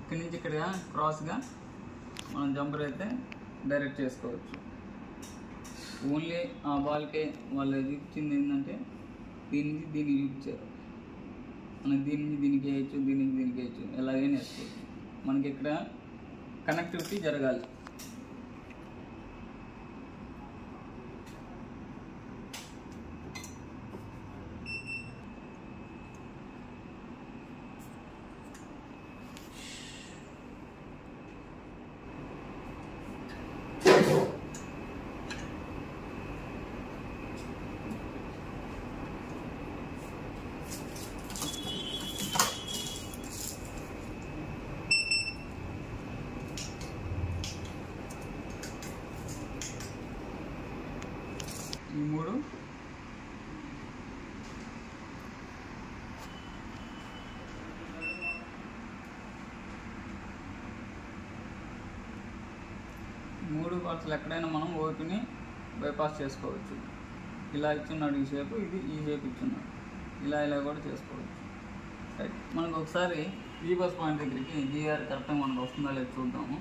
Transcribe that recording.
ఇక్కడి నుంచి ఇక్కడ క్రాస్గా మనం జంపర్ అయితే డైరెక్ట్ చేసుకోవచ్చు. ఓన్లీ ఆ బాల్కే వాళ్ళు చూపించింది ఏంటంటే దీని నుంచి దీనికి చూపించారు. మనకి దీని నుంచి దీనికి వేయచ్చు, దీని నుంచి దీనికి వేయచ్చు, ఎలాగైనా వేసుకోవచ్చు. మనకి ఇక్కడ కనెక్టివిటీ జరగాలి. ఈ మూడు పార్ట్స్లు ఎక్కడైనా మనం ఓపిని బైపాస్ చేసుకోవచ్చు. ఇలా ఇచ్చున్నాడు ఈ షేప్, ఇది ఈ షేప్ ఇచ్చున్నాడు, ఇలా కూడా చేసుకోవచ్చు. రైట్, మనకు ఒకసారి ఈ బస్ పాయింట్ దగ్గరికి జీఆర్ కరెక్ట్గా మనకు వస్తుందా లేదు చూద్దాము.